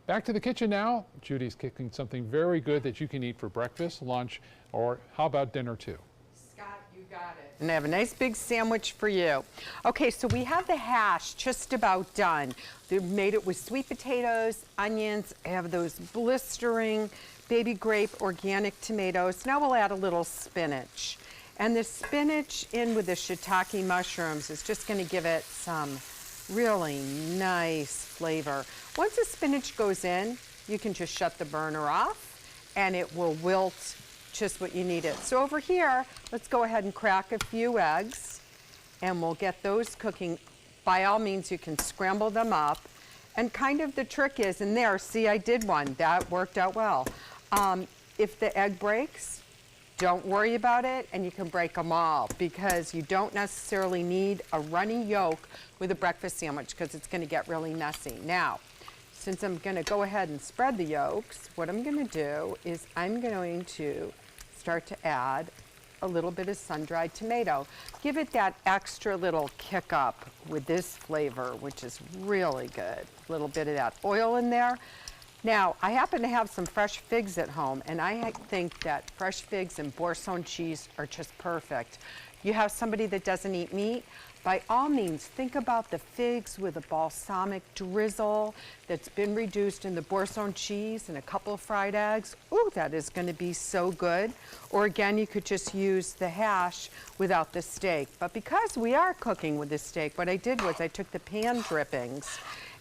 Back to the kitchen now. Judy's cooking something very good that you can eat for breakfast, lunch, or how about dinner too? You got it. And I have a nice big sandwich for you. Okay, so we have the hash just about done. They made it with sweet potatoes, onions. I have those blistering baby grape organic tomatoes. Now we'll add a little spinach. And the spinach in with the shiitake mushrooms is just going to give it some really nice flavor. Once the spinach goes in, you can just shut the burner off and it will wilt just what you need it. So over here, let's go ahead and crack a few eggs and we'll get those cooking. By all means, you can scramble them up. And kind of the trick is in there, see, I did one, that worked out well. If the egg breaks, don't worry about it, and you can break them all because you don't necessarily need a runny yolk with a breakfast sandwich because it's going to get really messy. Now, since I'm going to go ahead and spread the yolks, what I'm going to do is I'm going to start to add a little bit of sun-dried tomato. Give it that extra little kick up with this flavor, which is really good. A little bit of that oil in there. Now, I happen to have some fresh figs at home, and I think that fresh figs and Boursin cheese are just perfect. You have somebody that doesn't eat meat, by all means, think about the figs with a balsamic drizzle that's been reduced in the Boursin cheese and a couple of fried eggs. Ooh, that is going to be so good. Or again, you could just use the hash without the steak. But because we are cooking with the steak, what I did was I took the pan drippings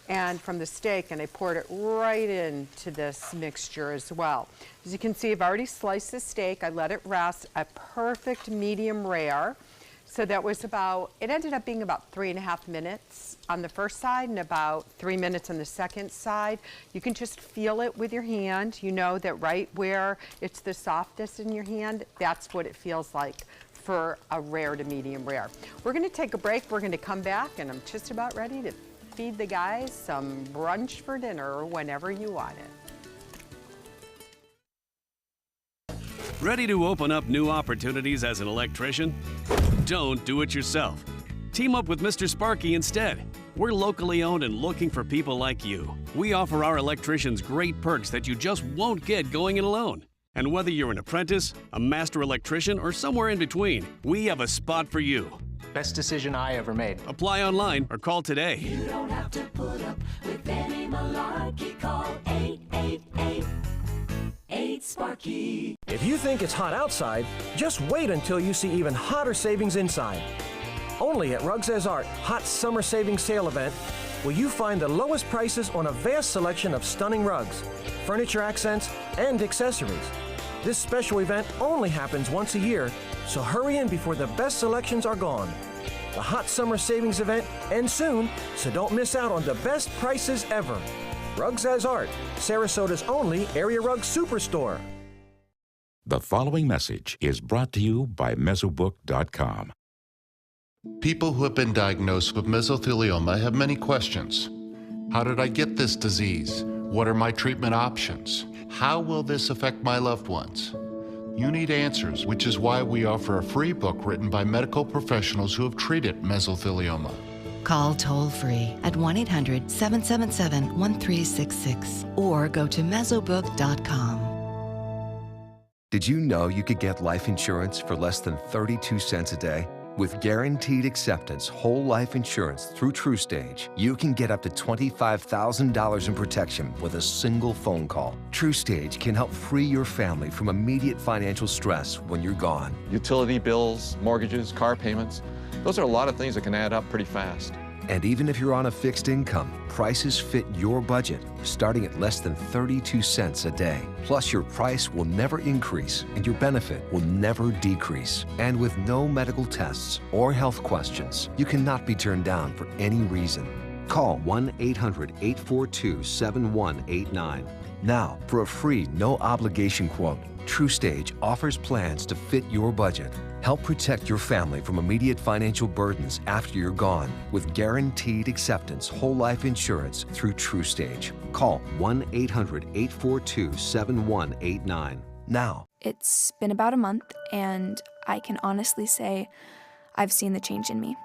and from the steak and I poured it right into this mixture as well. As you can see, I've already sliced the steak. I let it rest, a perfect medium rare. So that was about, it ended up being about 3.5 minutes on the first side and about 3 minutes on the second side. You can just feel it with your hand. You know that right where it's the softest in your hand, that's what it feels like for a rare to medium rare. We're gonna take a break. We're gonna come back and I'm just about ready to feed the guys some brunch for dinner whenever you want it. Ready to open up new opportunities as an electrician? Don't do it yourself. Team up with Mr. Sparky instead. We're locally owned and looking for people like you. We offer our electricians great perks that you just won't get going it alone. And whether you're an apprentice, a master electrician, or somewhere in between, we have a spot for you. Best decision I ever made. Apply online or call today. You don't have to put up with any malarkey. Call 888-8-SPARKY. If you think it's hot outside, just wait until you see even hotter savings inside. Only at Rugs As Art Hot Summer Savings Sale event will you find the lowest prices on a vast selection of stunning rugs, furniture accents, and accessories. This special event only happens once a year, so hurry in before the best selections are gone. The Hot Summer Savings event ends soon, so don't miss out on the best prices ever. Rugs As Art, Sarasota's only area rug superstore. The following message is brought to you by Mesobook.com. People who have been diagnosed with mesothelioma have many questions. How did I get this disease? What are my treatment options? How will this affect my loved ones? You need answers, which is why we offer a free book written by medical professionals who have treated mesothelioma. Call toll-free at 1-800-777-1366 or go to Mesobook.com. Did you know you could get life insurance for less than 32 cents a day? With Guaranteed Acceptance whole life insurance through TruStage, you can get up to $25,000 in protection with a single phone call. TruStage can help free your family from immediate financial stress when you're gone. Utility bills, mortgages, car payments, those are a lot of things that can add up pretty fast. And even if you're on a fixed income, prices fit your budget, starting at less than 32 cents a day. Plus, your price will never increase and your benefit will never decrease. And with no medical tests or health questions, you cannot be turned down for any reason. Call 1-800-842-7189. Now, for a free, no-obligation quote, TrueStage offers plans to fit your budget. Help protect your family from immediate financial burdens after you're gone with guaranteed acceptance whole life insurance through TrueStage. Call 1-800-842-7189 now. It's been about a month, and I can honestly say I've seen the change in me.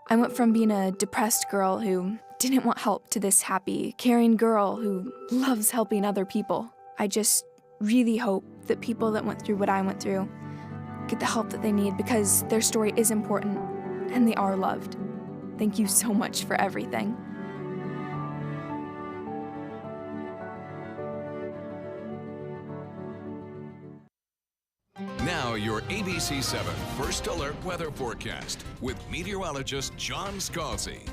I went from being a depressed girl who didn't want help to this happy, caring girl who loves helping other people. I just really hope that people that went through what I went through get the help that they need, because their story is important and they are loved. Thank you so much for everything. Now your ABC 7 First Alert weather forecast with meteorologist John Scalzi.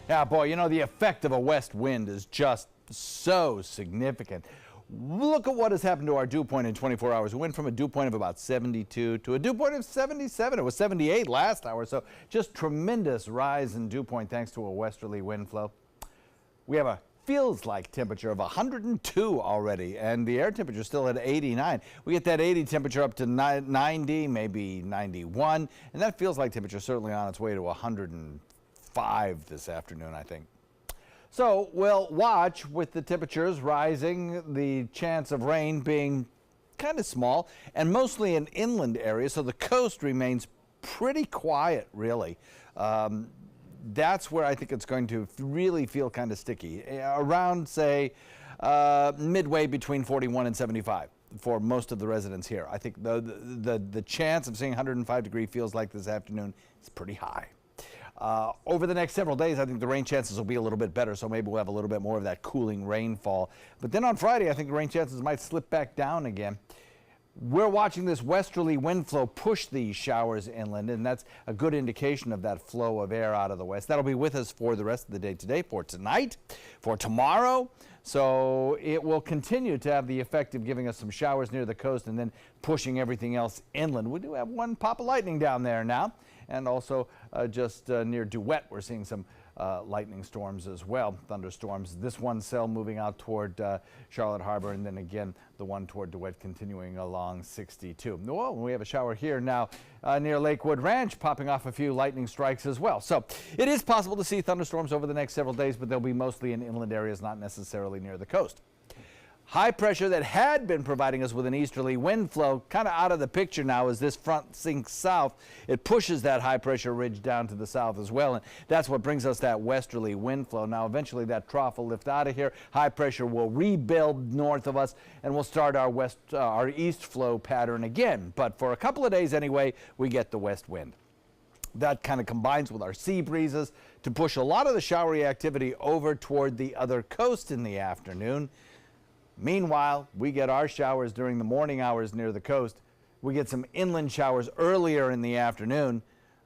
Yeah, boy, you know, the effect of a west wind is just so significant. Look at what has happened to our dew point in 24 hours. We went from a dew point of about 72 to a dew point of 77. It was 78 last hour, so just tremendous rise in dew point thanks to a westerly wind flow. We have a feels like temperature of 102 already, and the air temperature is still at 89. We get that 80 temperature up to 90, maybe 91, and that feels like temperature certainly on its way to 105 this afternoon, I think. So we'll watch with the temperatures rising, the chance of rain being kind of small and mostly in inland areas, so the coast remains pretty quiet, really. That's where I think it's going to really feel kind of sticky, around, say, midway between 41 and 75 for most of the residents here. I think the chance of seeing 105 degree feels like this afternoon is pretty high. Over the next several days, I think the rain chances will be a little bit better, so maybe we'll have a little bit more of that cooling rainfall. But then on Friday, I think the rain chances might slip back down again. We're watching this westerly wind flow push these showers inland, and that's a good indication of that flow of air out of the west. That'll be with us for the rest of the day today, for tonight, for tomorrow. So it will continue to have the effect of giving us some showers near the coast and then pushing everything else inland. We do have one pop of lightning down there now, and also just near DeWitt, we're seeing some lightning storms as well, thunderstorms. This one cell moving out toward Charlotte Harbor, and then again the one toward DeWitt continuing along 62. Well, we have a shower here now near Lakewood Ranch, popping off a few lightning strikes as well. So it is possible to see thunderstorms over the next several days, but they'll be mostly in inland areas, not necessarily near the coast. High pressure that had been providing us with an easterly wind flow kind of out of the picture now as this front sinks south. It pushes that high pressure ridge down to the south as well, and that's what brings us that westerly wind flow. Now eventually that trough will lift out of here. High pressure will rebuild north of us, and we'll start our east flow pattern again. But for a couple of days anyway, we get the west wind. That kind of combines with our sea breezes to push a lot of the showery activity over toward the other coast in the afternoon. Meanwhile, we get our showers during the morning hours near the coast. We get some inland showers earlier in the afternoon,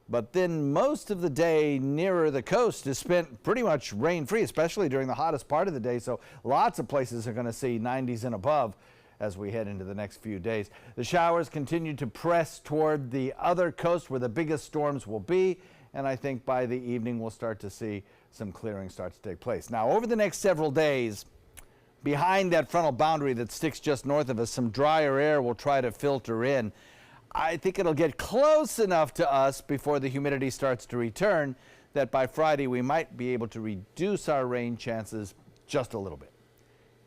but then most of the day nearer the coast is spent pretty much rain-free, especially during the hottest part of the day. So lots of places are going to see 90s and above as we head into the next few days. The showers continue to press toward the other coast where the biggest storms will be, and I think by the evening we'll start to see some clearing start to take place. Now, over the next several days, behind that frontal boundary that sticks just north of us, some drier air will try to filter in. I think it'll get close enough to us before the humidity starts to return that by Friday we might be able to reduce our rain chances just a little bit.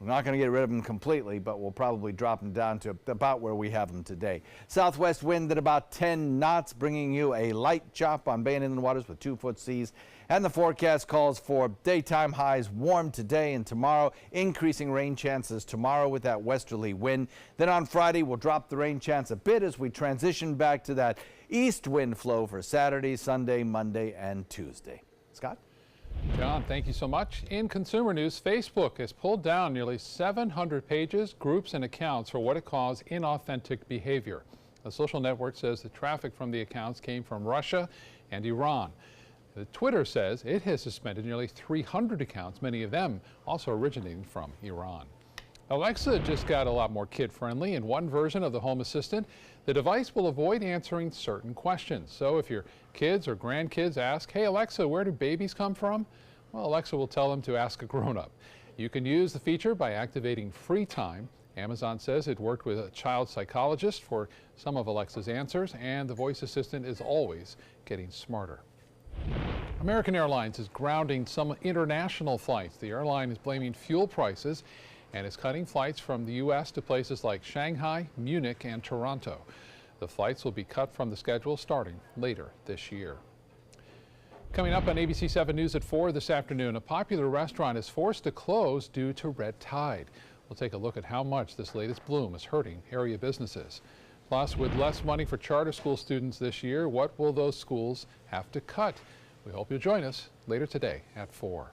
We're not going to get rid of them completely, but we'll probably drop them down to about where we have them today. Southwest wind at about 10 knots, bringing you a light chop on Bay and inland waters with 2-foot seas. And the forecast calls for daytime highs warm today and tomorrow, increasing rain chances tomorrow with that westerly wind. Then on Friday, we'll drop the rain chance a bit as we transition back to that east wind flow for Saturday, Sunday, Monday, and Tuesday. Scott? John, thank you so much. In consumer news, Facebook has pulled down nearly 700 pages, groups, and accounts for what it calls inauthentic behavior. The social network says the traffic from the accounts came from Russia and Iran. Twitter says it has suspended nearly 300 accounts, many of them also originating from Iran. Alexa just got a lot more kid-friendly. In one version of the Home Assistant, the device will avoid answering certain questions. So if your kids or grandkids ask, "Hey Alexa, where do babies come from?" Well, Alexa will tell them to ask a grown-up. You can use the feature by activating free time. Amazon says it worked with a child psychologist for some of Alexa's answers, and the voice assistant is always getting smarter. American Airlines is grounding some international flights. The airline is blaming fuel prices and is cutting flights from the U.S. to places like Shanghai, Munich, and Toronto. The flights will be cut from the schedule starting later this year. Coming up on ABC 7 News at 4 this afternoon, a popular restaurant is forced to close due to red tide. We'll take a look at how much this latest bloom is hurting area businesses. Plus, with less money for charter school students this year, what will those schools have to cut? We hope you'll join us later today at 4.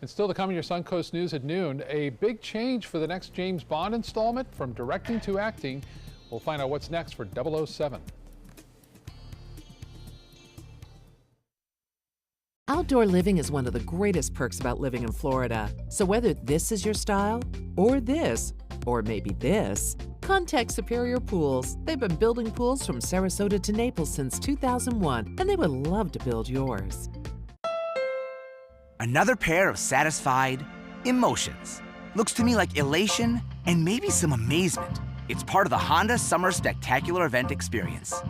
And still to come in your Suncoast News at noon, a big change for the next James Bond installment, from directing to acting. We'll find out what's next for 007. Outdoor living is one of the greatest perks about living in Florida. So whether this is your style, or this, or maybe this, contact Superior Pools. They've been building pools from Sarasota to Naples since 2001, and they would love to build yours. Another pair of satisfied emotions. Looks to me like elation and maybe some amazement. It's part of the Honda Summer Spectacular event experience.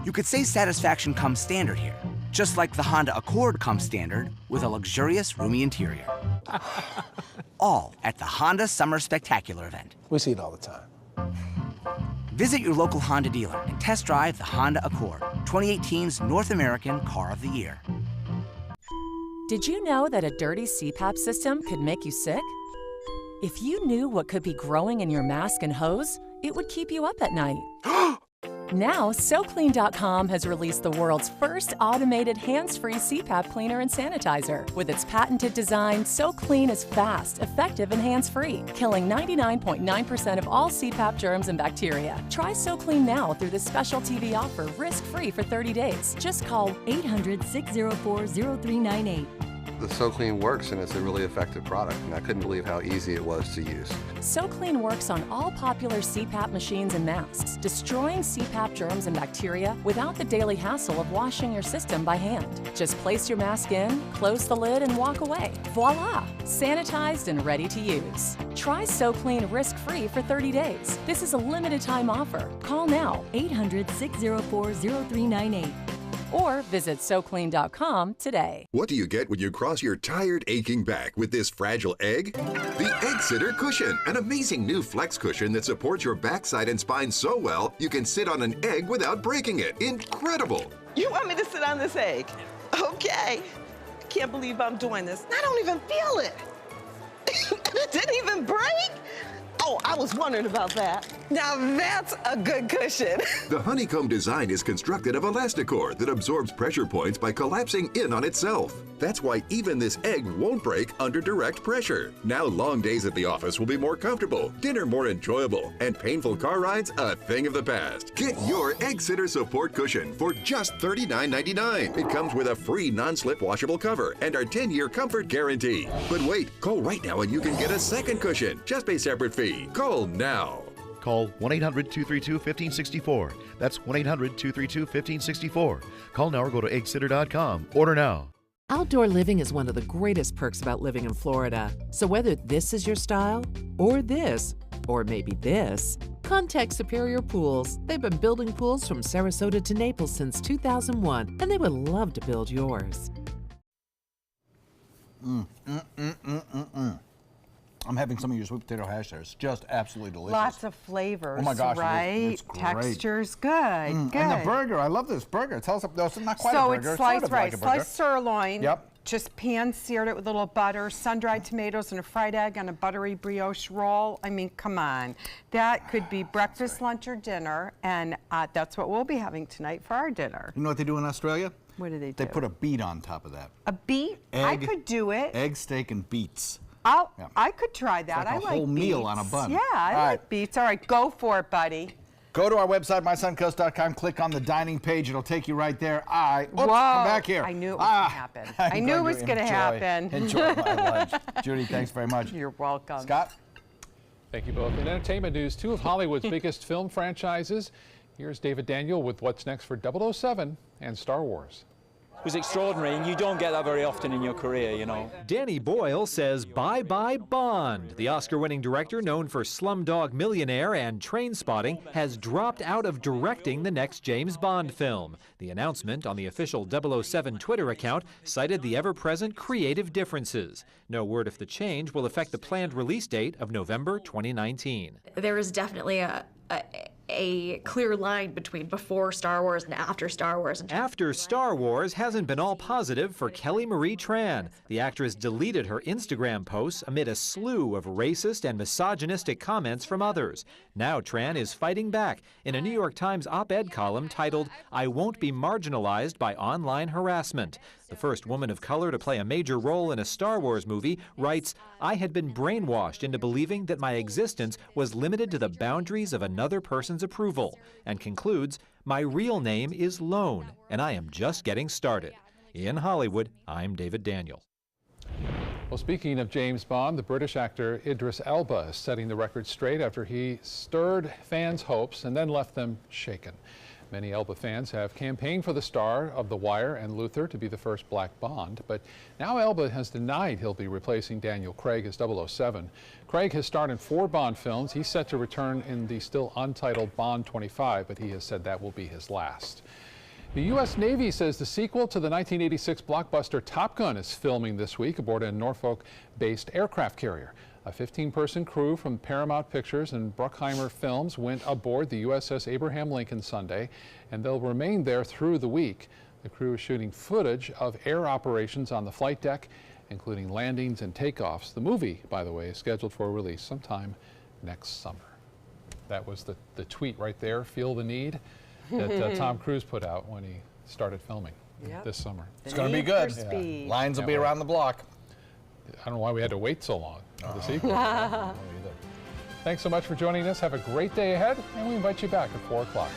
You could say satisfaction comes standard here, just like the Honda Accord comes standard with a luxurious, roomy interior. All at the Honda Summer Spectacular event. We see it all the time. Visit your local Honda dealer and test drive the Honda Accord, 2018's North American Car of the Year. Did you know that a dirty CPAP system could make you sick? If you knew what could be growing in your mask and hose, it would keep you up at night. Now, SoClean.com has released the world's first automated hands-free CPAP cleaner and sanitizer. With its patented design, SoClean is fast, effective, and hands-free, killing 99.9% of all CPAP germs and bacteria. Try SoClean now through this special TV offer, risk-free for 30 days. Just call 800-604-0398. The SoClean works, and it's a really effective product, and I couldn't believe how easy it was to use. SoClean works on all popular CPAP machines and masks, destroying CPAP germs and bacteria without the daily hassle of washing your system by hand. Just place your mask in, close the lid, and walk away. Voila! Sanitized and ready to use. Try SoClean risk-free for 30 days. This is a limited-time offer. Call now, 800-604-0398. Or visit SoClean.com today. What do you get when you cross your tired, aching back with this fragile egg? The Egg Sitter Cushion, an amazing new flex cushion that supports your backside and spine so well you can sit on an egg without breaking it. Incredible! You want me to sit on this egg? Okay. I can't believe I'm doing this. I don't even feel it. It didn't even break? Oh, I was wondering about that. Now that's a good cushion. The honeycomb design is constructed of Elasticore that absorbs pressure points by collapsing in on itself. That's why even this egg won't break under direct pressure. Now long days at the office will be more comfortable, dinner more enjoyable, and painful car rides a thing of the past. Get your Egg Sitter Support Cushion for just $39.99. It comes with a free non-slip washable cover and our 10-year comfort guarantee. But wait, call right now and you can get a second cushion. Just pay separate fee. Call now. Call 1-800-232-1564. That's 1-800-232-1564. Call now or go to eggsitter.com. Order now. Outdoor living is one of the greatest perks about living in Florida. So whether this is your style, or this, or maybe this, contact Superior Pools. They've been building pools from Sarasota to Naples since 2001, and they would love to build yours. I'm having some of your sweet potato hash there. It's just absolutely delicious. Lots of flavors, oh my gosh, right? It's great. Texture's good, good. And the burger, I love this burger. Tell us, no, it's not quite a burger. So it's sliced sort of rice, like a burger. sliced sirloin. Yep. Just pan-seared it with a little butter, sun-dried tomatoes, and a fried egg on a buttery brioche roll. I mean, come on. That could be breakfast, lunch, or dinner, and that's what we'll be having tonight for our dinner. You know what they do in Australia? What do? They put a beet on top of that. A beet? Egg, I could do it. Egg, steak, and beets. Oh, yeah. I could try that. It's like I a like whole beets. meal on a bun. Yeah, I like beets. All right, go for it, buddy. Go to our website, mysuncoast.com, click on the dining page. It'll take you right there. Whoa, come back here. I knew it was going to happen. I knew it was going to happen. Enjoy my lunch. Judy, thanks very much. You're welcome. Scott? Thank you both. In entertainment news, two of Hollywood's biggest film franchises. Here's David Daniel with what's next for 007 and Star Wars. It was extraordinary, and you don't get that very often in your career, you know. Danny Boyle says bye-bye Bond. The Oscar-winning director, known for Slumdog Millionaire and Trainspotting, has dropped out of directing the next James Bond film. The announcement on the official 007 Twitter account cited the ever-present creative differences. No word if the change will affect the planned release date of November 2019. There is definitely a clear line between before Star Wars and after Star Wars. After Star Wars hasn't been all positive for Kelly Marie Tran. The actress deleted her Instagram posts amid a slew of racist and misogynistic comments from others. Now Tran is fighting back in a New York Times op-ed column titled, "I Won't Be Marginalized by Online Harassment." The first woman of color to play a major role in a Star Wars movie writes, "I had been brainwashed into believing that my existence was limited to the boundaries of another person's approval," and concludes, "My real name is Lone, and I am just getting started." In Hollywood, I'm David Daniel. Well, speaking of James Bond, the British actor Idris Elba is setting the record straight after he stirred fans' hopes and then left them shaken. Many Elba fans have campaigned for the star of The Wire and Luther to be the first black Bond, but now Elba has denied he'll be replacing Daniel Craig as 007. Craig has starred in 4 Bond films. He's set to return in the still untitled Bond 25, but he has said that will be his last. The U.S. Navy says the sequel to the 1986 blockbuster Top Gun is filming this week aboard a Norfolk-based aircraft carrier. A 15-person crew from Paramount Pictures and Bruckheimer Films went aboard the USS Abraham Lincoln Sunday, and they'll remain there through the week. The crew is shooting footage of air operations on the flight deck, including landings and takeoffs. The movie, by the way, is scheduled for release sometime next summer. That was the tweet right there, "Feel the need," that Tom Cruise put out when he started filming this summer. It's going to be good. Yeah. Lines will be around the block. I don't know why we had to wait so long for the sequel. Thanks so much for joining us. Have a great day ahead, and we invite you back at 4 o'clock.